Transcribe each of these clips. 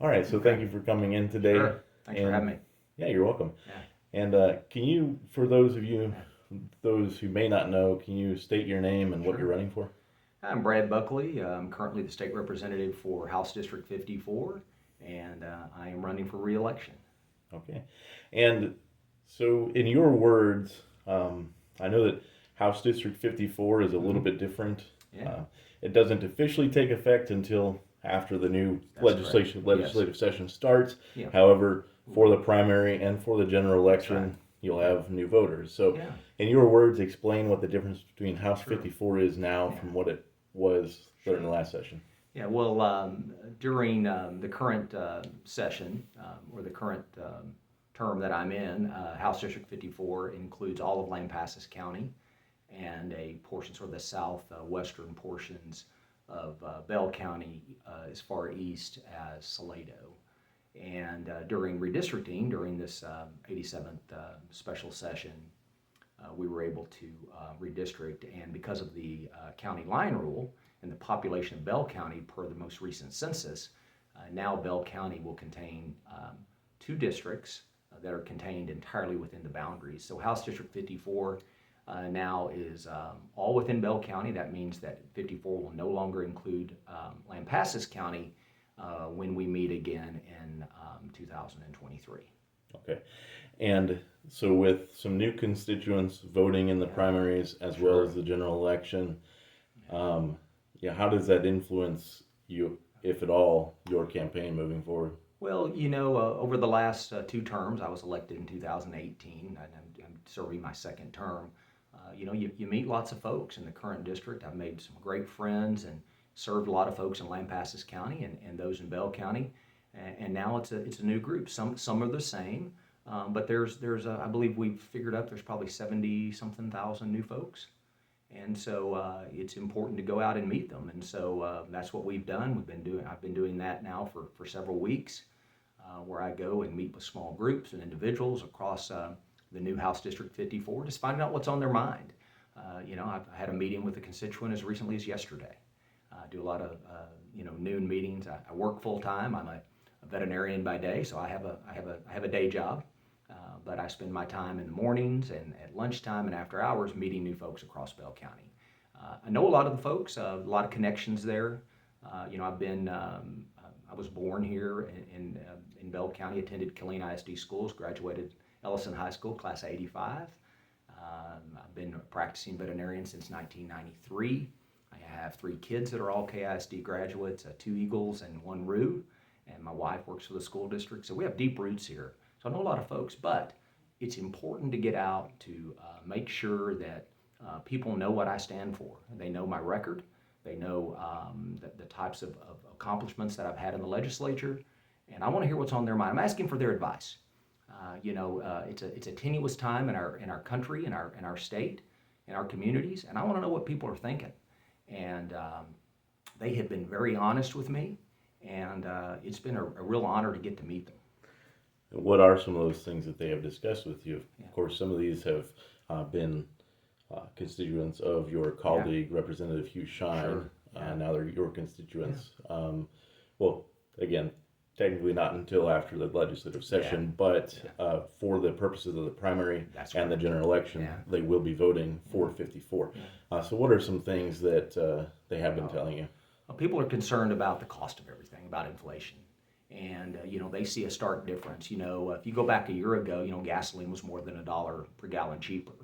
All right, so thank you for coming in today. Sure. Thanks for And having me. yeah, you're welcome. Yeah. And can you, for those of you, Yeah. those who may not know, can you state your name and what you're Sure. running for? I'm Brad Buckley. I'm currently the state representative for House District 54, and I am running for re-election. Okay. And so, in your words, I know that House District 54 is a little Hmm. bit different. Yeah, Uh, it doesn't officially take effect until after the new that's correct. Yes. legislative session starts. Yeah. However, for the primary and for the general That's right. election, you'll Yeah. have new voters. So, Yeah. in your words, explain what the difference between House Sure. 54 is now Yeah. from what it was during the Sure. last session. Yeah. Well, during the current session or the current term that I'm in, House District 54 includes all of Lampasas County and a portion, sort of the southwestern portions of Bell County as far east as Salado. And during redistricting, during this 87th special session, we were able to redistrict. And because of the county line rule and the population of Bell County per the most recent census, now Bell County will contain two districts that are contained entirely within the boundaries. So House District 54 now is all within Bell County. That means that 54 will no longer include Lampasas County when we meet again in 2023. Okay. And so, with some new constituents voting in the Yeah, primaries as well sure. as the general election, Yeah. yeah, how does that influence you, if at all, your campaign moving forward? Well, over the last two terms, I was elected in 2018, and I'm serving my second term. You meet lots of folks in the current district. I've made some great friends and served a lot of folks in Lampasas County and those in Bell County. And now it's a new group. Some are the same, but I believe we've figured out there's probably 70 something thousand new folks. And so it's important to go out and meet them. And so that's what we've done. I've been doing that now for several weeks, where I go and meet with small groups and individuals across the new House District 54, just finding out what's on their mind. I've had a meeting with a constituent as recently as yesterday. I do a lot of noon meetings. I work full time. I'm a veterinarian by day, so I have a day job. But I spend my time in the mornings and at lunchtime and after hours meeting new folks across Bell County. I know a lot of the folks, a lot of connections there. I was born here in Bell County, attended Killeen ISD schools, graduated Ellison High School, class of '85. I've been a practicing veterinarian since 1993. I have three kids that are all KISD graduates, two Eagles and one Roo, and my wife works for the school district. So we have deep roots here. So I know a lot of folks, but it's important to get out to make sure that people know what I stand for. They know my record. They know the types of accomplishments that I've had in the legislature, and I want to hear what's on their mind. I'm asking for their advice. It's a tenuous time in our country, in our state, in our communities, and I want to know what people are thinking. And they have been very honest with me, and it's been a real honor to get to meet them. What are some of those things that they have discussed with you? Yeah. Of course, some of these have been constituents of your Yeah. colleague, Representative Hugh Shine. Sure. Yeah. Now they're your constituents. Well, again, technically not until after the legislative session, but Yeah. for the purposes of the primary That's and the correct. general election, Yeah. they will be voting for 54. Yeah. So, what are some things that they have been Oh. telling you? Well, people are concerned about the cost of everything, about inflation. And, they see a stark difference. If you go back a year ago, gasoline was more than $1 per gallon cheaper.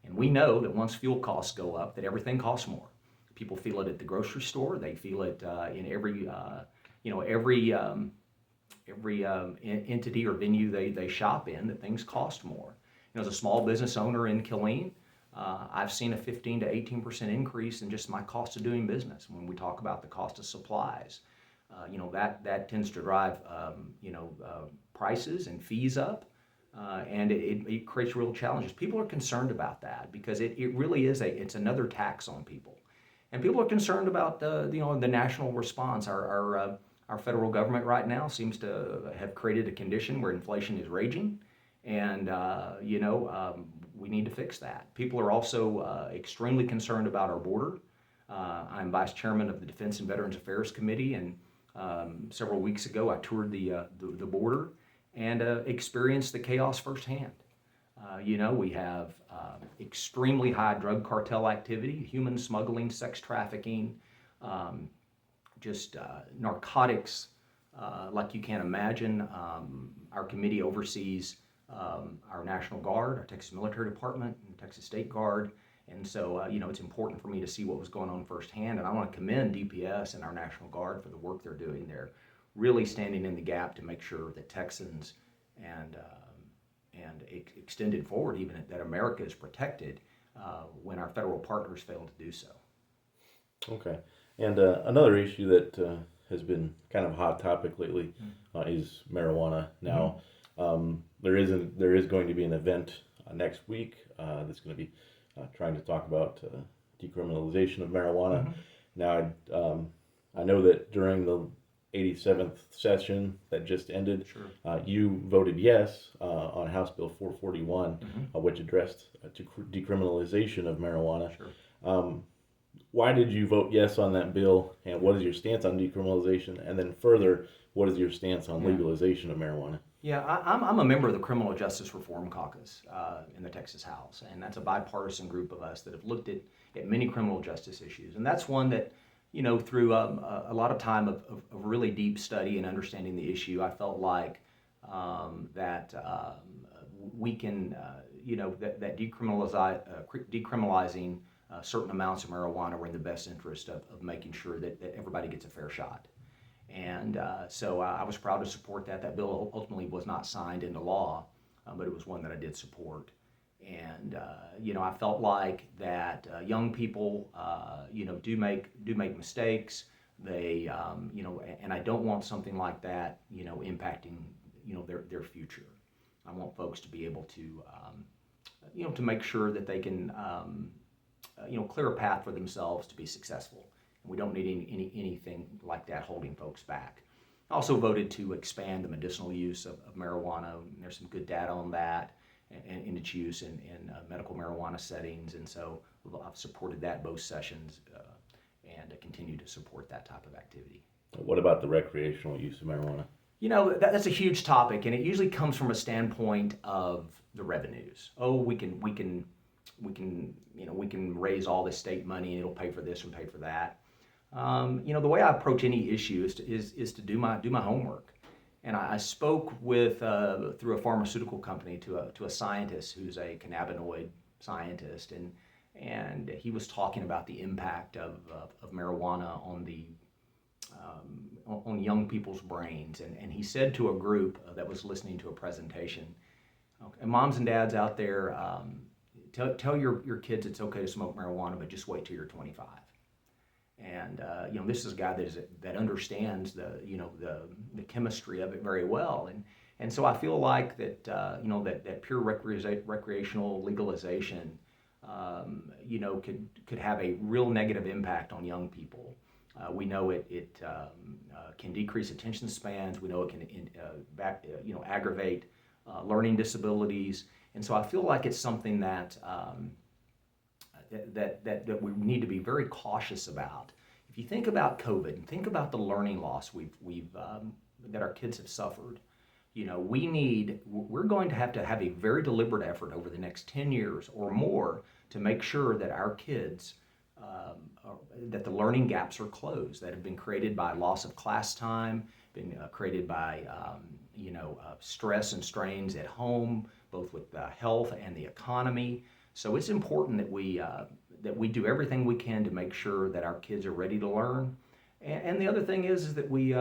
And we know that once fuel costs go up, that everything costs more. People feel it at the grocery store. They feel it in every entity or venue they shop in, that things cost more. As a small business owner in Killeen, I've seen a 15 to 18% increase in just my cost of doing business. When we talk about the cost of supplies, that tends to drive prices and fees up, and it creates real challenges. People are concerned about that because it really is it's another tax on people, and people are concerned about the national response. Our federal government right now seems to have created a condition where inflation is raging, and we need to fix that. People are also extremely concerned about our border. I'm vice chairman of the Defense and Veterans Affairs Committee, and Several weeks ago, I toured the border and experienced the chaos firsthand. We have extremely high drug cartel activity, human smuggling, sex trafficking, just narcotics like you can't imagine. Our committee oversees our National Guard, our Texas Military Department, and Texas State Guard. And so, it's important for me to see what was going on firsthand. And I want to commend DPS and our National Guard for the work they're doing. They're really standing in the gap to make sure that Texans and extended forward, even that America is protected when our federal partners fail to do so. Okay. And another issue that has been kind of a hot topic lately is marijuana. Now, there is going to be an event next week that's going to be trying to talk about decriminalization of marijuana. Now, I know that during the 87th session that just ended, you voted yes on House Bill 441, which addressed decriminalization of marijuana. Why did you vote yes on that bill, and what is your stance on decriminalization? And then further, what is your stance on legalization of marijuana? Yeah, I'm a member of the Criminal Justice Reform Caucus in the Texas House, and that's a bipartisan group of us that have looked at many criminal justice issues. And that's one that, through a lot of time of really deep study and understanding the issue, I felt like that we can, that decriminalizing certain amounts of marijuana were in the best interest of making sure that everybody gets a fair shot. And so I was proud to support that. That bill ultimately was not signed into law, but it was one that I did support. And I felt like that young people, do make mistakes. They, and I don't want something like that, impacting, their future. I want folks to be able to, to make sure that they can, clear a path for themselves to be successful. And we don't need anything like that holding folks back. I also voted to expand the medicinal use of marijuana. There's some good data on that and its use in medical marijuana settings. And so I've supported that both sessions and continue to support that type of activity. What about the recreational use of marijuana? That's a huge topic, and it usually comes from a standpoint of the revenues. Oh, we can raise all this state money and it'll pay for this and pay for that. The way I approach any issue is to do my homework. And I spoke with through a pharmaceutical company to a scientist who's a cannabinoid scientist, and he was talking about the impact of marijuana on young people's brains. And he said to a group that was listening to a presentation, okay, moms and dads out there, tell your kids it's okay to smoke marijuana, but just wait till you're 25. And this is a guy that understands the chemistry of it very well, and so I feel like that that pure recreational legalization could have a real negative impact on young people. We know it can decrease attention spans. We know it can aggravate learning disabilities, and so I feel like it's something that that we need to be very cautious about. If you think about COVID and think about the learning loss that our kids have suffered, we're going to have a very deliberate effort over the next 10 years or more to make sure that our kids, that the learning gaps are closed that have been created by loss of class time, been created by stress and strains at home, both with health and the economy. So it's important that we do everything we can to make sure that our kids are ready to learn. And the other thing is that we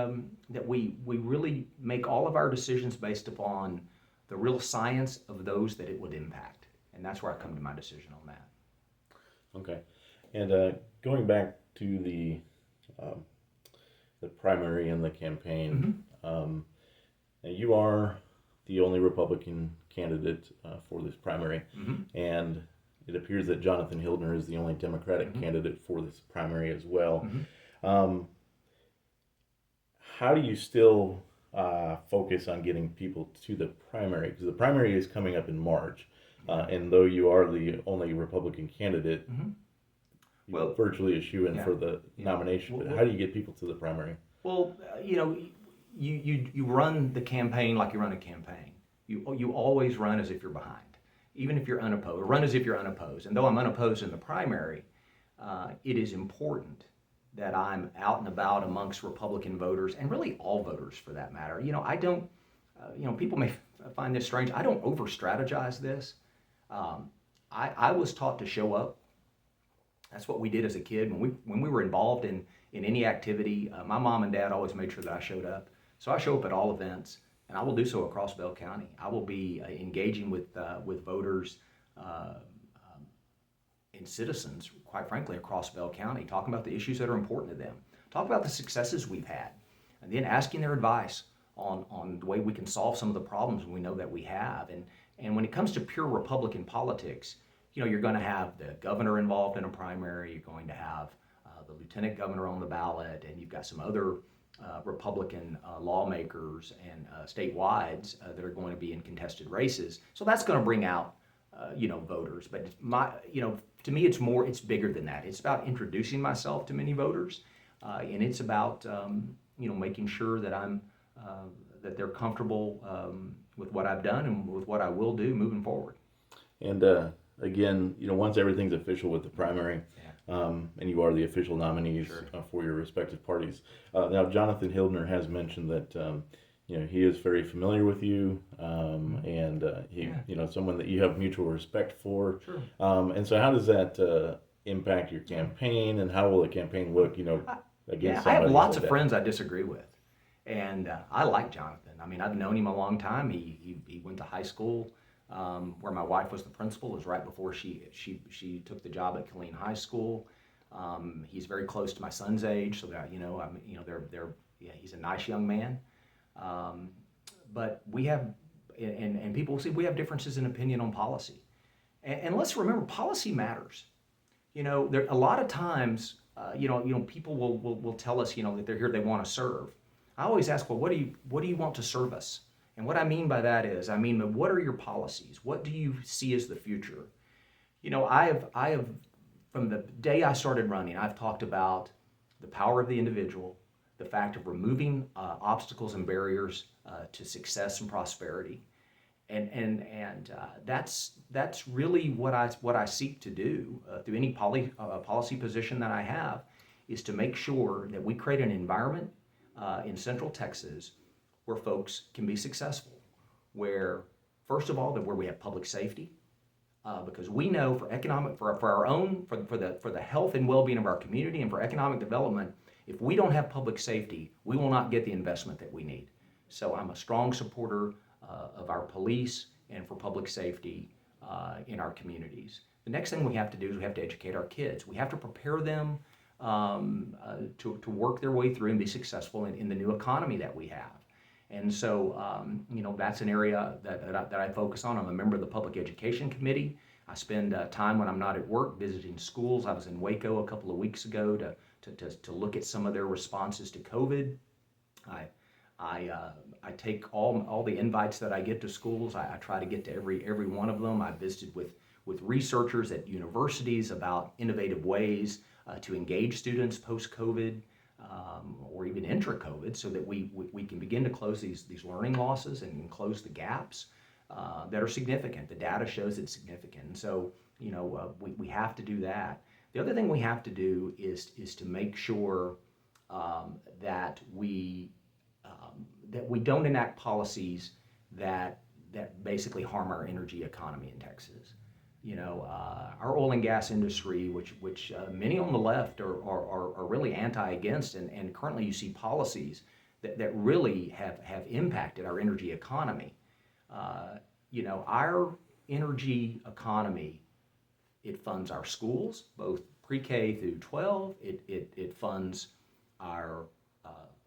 really make all of our decisions based upon the real science of those that it would impact. And that's where I come to my decision on that. Okay. And going back to the primary and the campaign, you are the only Republican candidate for this primary, and it appears that Jonathan Hildner is the only Democratic candidate for this primary as well. How do you still focus on getting people to the primary? Because the primary is coming up in March, and though you are the only Republican candidate, you're virtually a shoo-in for the nomination. But how do you get people to the primary? Well, you run the campaign like you run a campaign. You always run as if you're behind, even if you're unopposed. Run as if you're unopposed. And though I'm unopposed in the primary, it is important that I'm out and about amongst Republican voters, and really all voters for that matter. I don't. People may find this strange. I don't over strategize this. I was taught to show up. That's what we did as a kid when we were involved in any activity. My mom and dad always made sure that I showed up. So I show up at all events, and I will do so across Bell County. I will be engaging with voters and citizens, quite frankly, across Bell County, talking about the issues that are important to them, talk about the successes we've had, and then asking their advice on the way we can solve some of the problems we know that we have. And when it comes to pure Republican politics, you're going to have the governor involved in a primary, you're going to have the lieutenant governor on the ballot, and you've got some other Republican lawmakers and statewides that are going to be in contested races. So that's going to bring out, voters. But to me, it's bigger than that. It's about introducing myself to many voters, and it's about, making sure that that they're comfortable with what I've done and with what I will do moving forward. And again, once everything's official with the primary, and you are the official nominees for your respective parties. Now, Jonathan Hildner has mentioned that he is very familiar with you, and he, someone that you have mutual respect for. Sure. And so, how does that impact your campaign, and how will the campaign look? Against I have lots like of friends I disagree with, and I like Jonathan. I mean, I've known him a long time. He went to high school where my wife was the principal. It was right before she took the job at Killeen High School. He's very close to my son's age, so that he's a nice young man. But we have, and people will see, we have differences in opinion on policy, and let's remember, policy matters. There a lot of times, people will tell us, that they're here, they want to serve. I always ask, well, what do you want to serve us? And what I mean by that is, what are your policies? What do you see as the future? I have, from the day I started running, I've talked about the power of the individual, the fact of removing obstacles and barriers to success and prosperity, and that's really what I seek to do through any policy position that I have, is to make sure that we create an environment in Central Texas where folks can be successful, where, first of all, where we have public safety, because we know for the health and well-being of our community and for economic development, if we don't have public safety, we will not get the investment that we need. So I'm a strong supporter of our police and for public safety in our communities. The next thing we have to do is we have to educate our kids. We have to prepare them to work their way through and be successful in the new economy that we have. And so, that's an area that I focus on. I'm a member of the Public Education Committee. I spend time when I'm not at work visiting schools. I was in Waco a couple of weeks ago to look at some of their responses to COVID. I take all the invites that I get to schools. I try to get to every one of them. I visited with researchers at universities about innovative ways to engage students post-COVID. Or even intra-COVID, so that we can begin to close these learning losses and close the gaps that are significant. The data shows it's significant. And so, we have to do that. The other thing we have to do is to make sure that we don't enact policies that basically harm our energy economy in Texas. Our oil and gas industry, which many on the left are really against, and currently you see policies that really have impacted our energy economy. Our energy economy, it funds our schools, both pre-K through 12. It funds our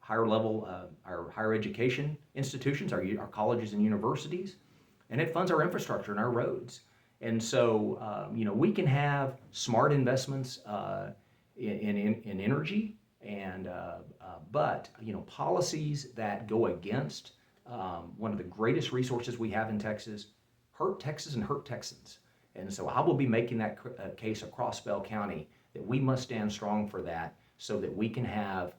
higher level, our higher education institutions, our colleges and universities, and it funds our infrastructure and our roads. And so, we can have smart investments in energy, but policies that go against one of the greatest resources we have in Texas hurt Texas and hurt Texans. And so I will be making that case across Bell County that we must stand strong for that, so that we can have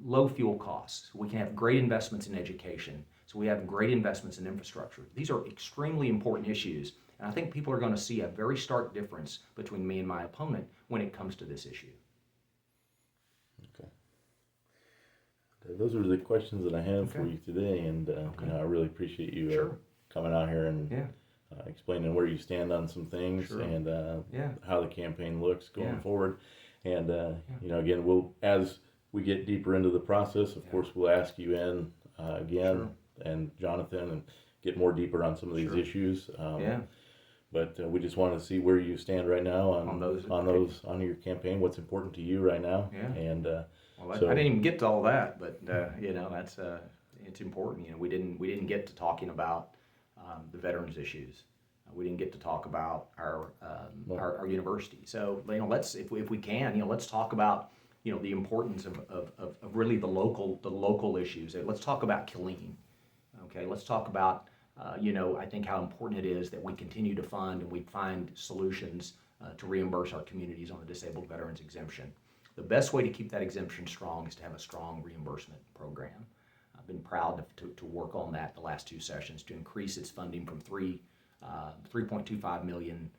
low fuel costs. We can have great investments in education. So we have great investments in infrastructure. These are extremely important issues. And I think people are going to see a very stark difference between me and my opponent when it comes to this issue. Okay. Those are the questions that I have for you today, and I really appreciate you coming out here and explaining where you stand on some things and how the campaign looks going forward. And again, as we get deeper into the process, of course, we'll ask you in again and Jonathan and get more deeper on some of these issues. But we just want to see where you stand right now on your campaign. What's important to you right now? And I didn't even get to all that, but that's it's important. We didn't get to talking about the veterans issues. We didn't get to talk about our university. So let's if we can let's talk about the importance of really the local issues. Let's talk about Killeen. Okay, let's talk about I think how important it is that we continue to fund and we find solutions to reimburse our communities on the disabled veterans exemption. The best way to keep that exemption strong is to have a strong reimbursement program. I've been proud to work on that the last two sessions to increase its funding from $3.25 million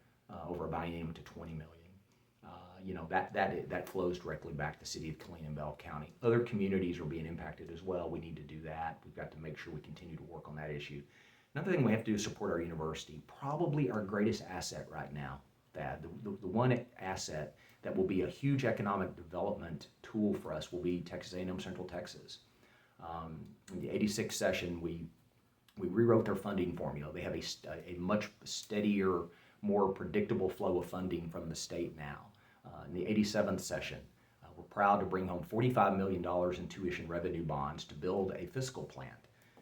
over a biennium to $20 million. That flows directly back to the city of Killeen and Bell County. Other communities are being impacted as well. We need to do that. We've got to make sure we continue to work on that issue. Another thing we have to do is support our university. Probably our greatest asset right now, Thad, the one asset that will be a huge economic development tool for us will be Texas A&M Central Texas. In the 86th session, we rewrote their funding formula. They have a much steadier, more predictable flow of funding from the state now. In the 87th session, we're proud to bring home $45 million in tuition revenue bonds to build a fiscal plant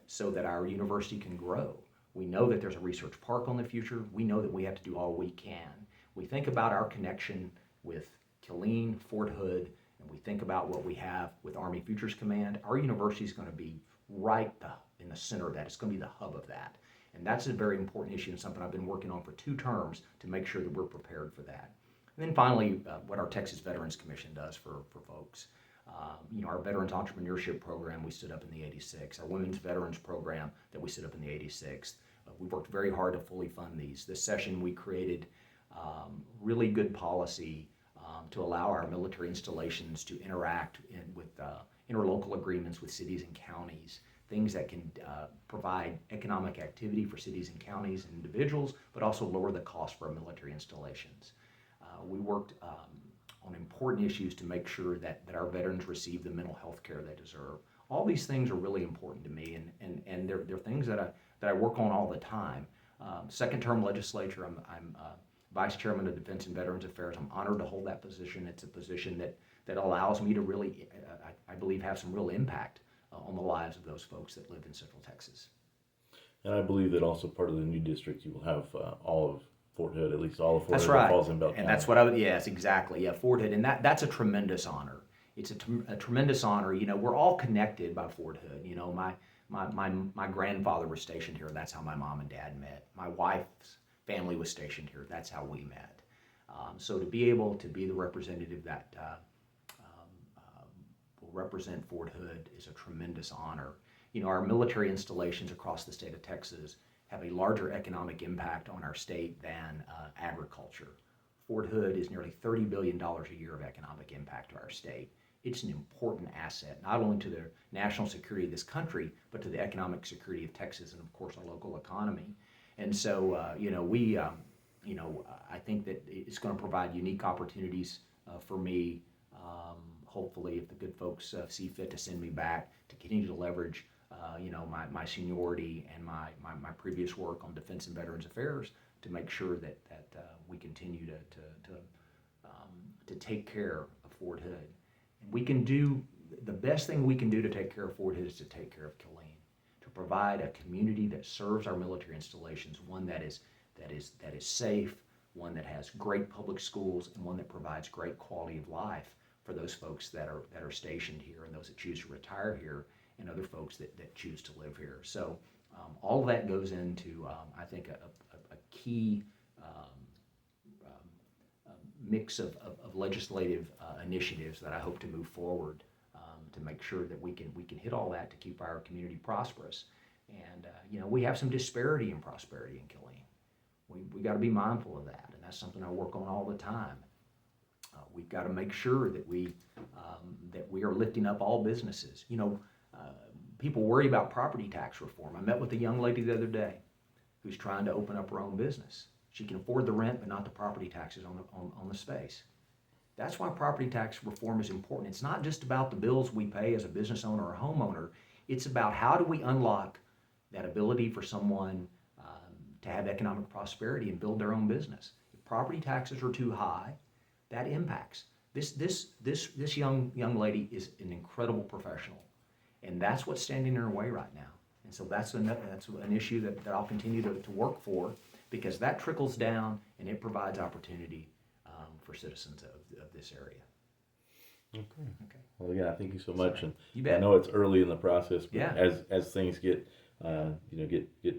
so that our university can grow. We know that there's a research park on the future. We know that we have to do all we can. We think about our connection with Killeen, Fort Hood, and we think about what we have with Army Futures Command. Our university is going to be right in the center of that. It's going to be the hub of that. And that's a very important issue and something I've been working on for 2 terms to make sure that we're prepared for that. And then finally, what our Texas Veterans Commission does for folks. Our Veterans Entrepreneurship Program we stood up in the 86th. Our Women's Veterans Program that we stood up in the 86th. We've worked very hard to fully fund these. This session we created really good policy to allow our military installations to interact with interlocal agreements with cities and counties, things that can provide economic activity for cities and counties and individuals, but also lower the cost for our military installations. We worked on important issues to make sure that our veterans receive the mental health care they deserve. All these things are really important to me, and they're things that I work on all the time. Second term legislature, I'm Vice Chairman of Defense and Veterans Affairs. I'm honored to hold that position. It's a position that allows me to really, I believe, have some real impact on the lives of those folks that live in Central Texas. And I believe that also part of the new district, you will have all of Fort Hood, at least all of Fort That's Hood right. that falls in Bell County. And that's what yes, exactly. Yeah, Fort Hood. And that's a tremendous honor. It's a tremendous honor. We're all connected by Fort Hood. My grandfather was stationed here. That's how my mom and dad met. My wife's family was stationed here. That's how we met. So to be able to be the representative that will represent Fort Hood is a tremendous honor. Our military installations across the state of Texas have a larger economic impact on our state than agriculture. Fort Hood is nearly $30 billion a year of economic impact to our state. It's an important asset, not only to the national security of this country, but to the economic security of Texas and, of course, our local economy. And so, I think that it's going to provide unique opportunities for me, hopefully, if the good folks see fit to send me back, to continue to leverage my seniority and my previous work on Defense and Veterans Affairs to make sure that we continue to take care of Fort Hood. And we can do, the best thing we can do to take care of Fort Hood is to take care of Killeen, to provide a community that serves our military installations, one that is safe, one that has great public schools, and one that provides great quality of life for those folks that are stationed here and those that choose to retire here, and other folks that choose to live here. So all of that goes into, I think, a key mix of legislative initiatives that I hope to move forward to make sure that we can hit all that to keep our community prosperous. And we have some disparity in prosperity in Killeen. We got to be mindful of that, and that's something I work on all the time. We've got to make sure that we are lifting up all businesses. People worry about property tax reform. I met with a young lady the other day who's trying to open up her own business. She can afford the rent, but not the property taxes on the space. That's why property tax reform is important. It's not just about the bills we pay as a business owner or a homeowner. It's about how do we unlock that ability for someone to have economic prosperity and build their own business. If property taxes are too high, that impacts. This young lady is an incredible professional, and that's what's standing in her way right now. And so that's an issue that I'll continue to work for, because that trickles down and it provides opportunity for citizens of this area. Okay. Well, again, thank you so much. Sorry. And You bet. I know it's early in the process, but Yeah. as things get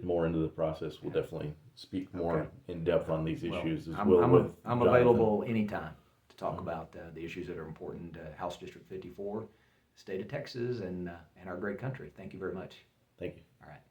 more into the process, we'll definitely speak more in depth on these issues as well. I'm with I'm Jonathan. available anytime to talk about the issues that are important to House District 54, state of Texas, and our great country. Thank you very much. Thank you. All right.